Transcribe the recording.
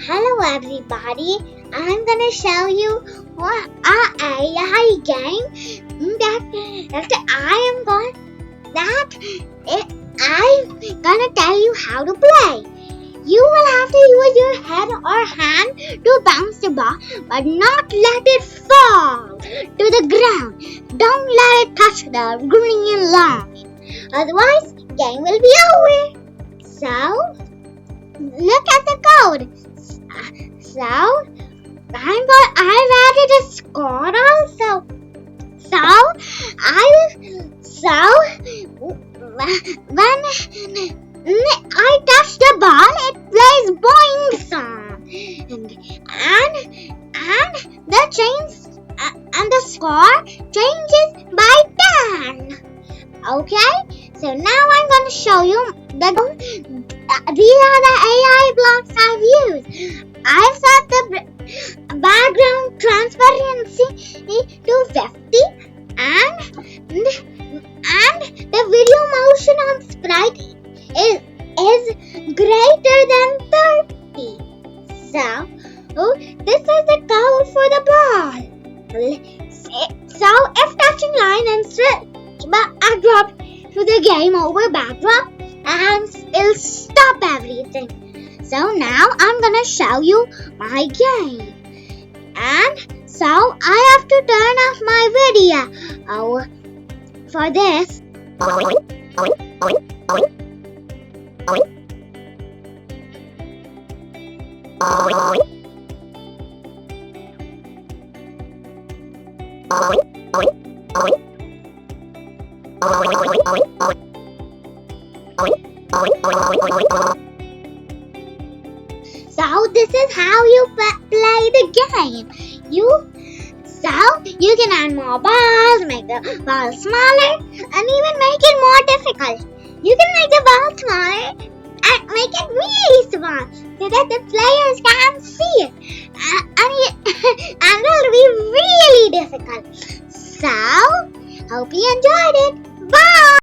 Hello everybody, I'm gonna show you a AI game I'm gonna tell you how to play. You will have to use your head or hand to bounce the ball, but not let it fall to the ground. Don't let it touch the green line, otherwise game will be over. So, look at the code. So, I added a score also. When I touch the ball, it plays boing song, and the score changes by 10. Okay, so now I'm going to show you these are the AI blocks I've used. I've set the background transparency to 50 and the video motion on sprite is greater than 30. So this is the code for the ball. So if touching line and switch backdrop to the game over backdrop, and it'll stop everything. So now I'm gonna show you my game, and so I have to turn off my video for this. So this is how you play the game. You can add more balls, make the ball smaller, and even make it more difficult. You can make the ball smaller and make it really small so that the players can't see it, and it'll be really difficult. So, hope you enjoyed it.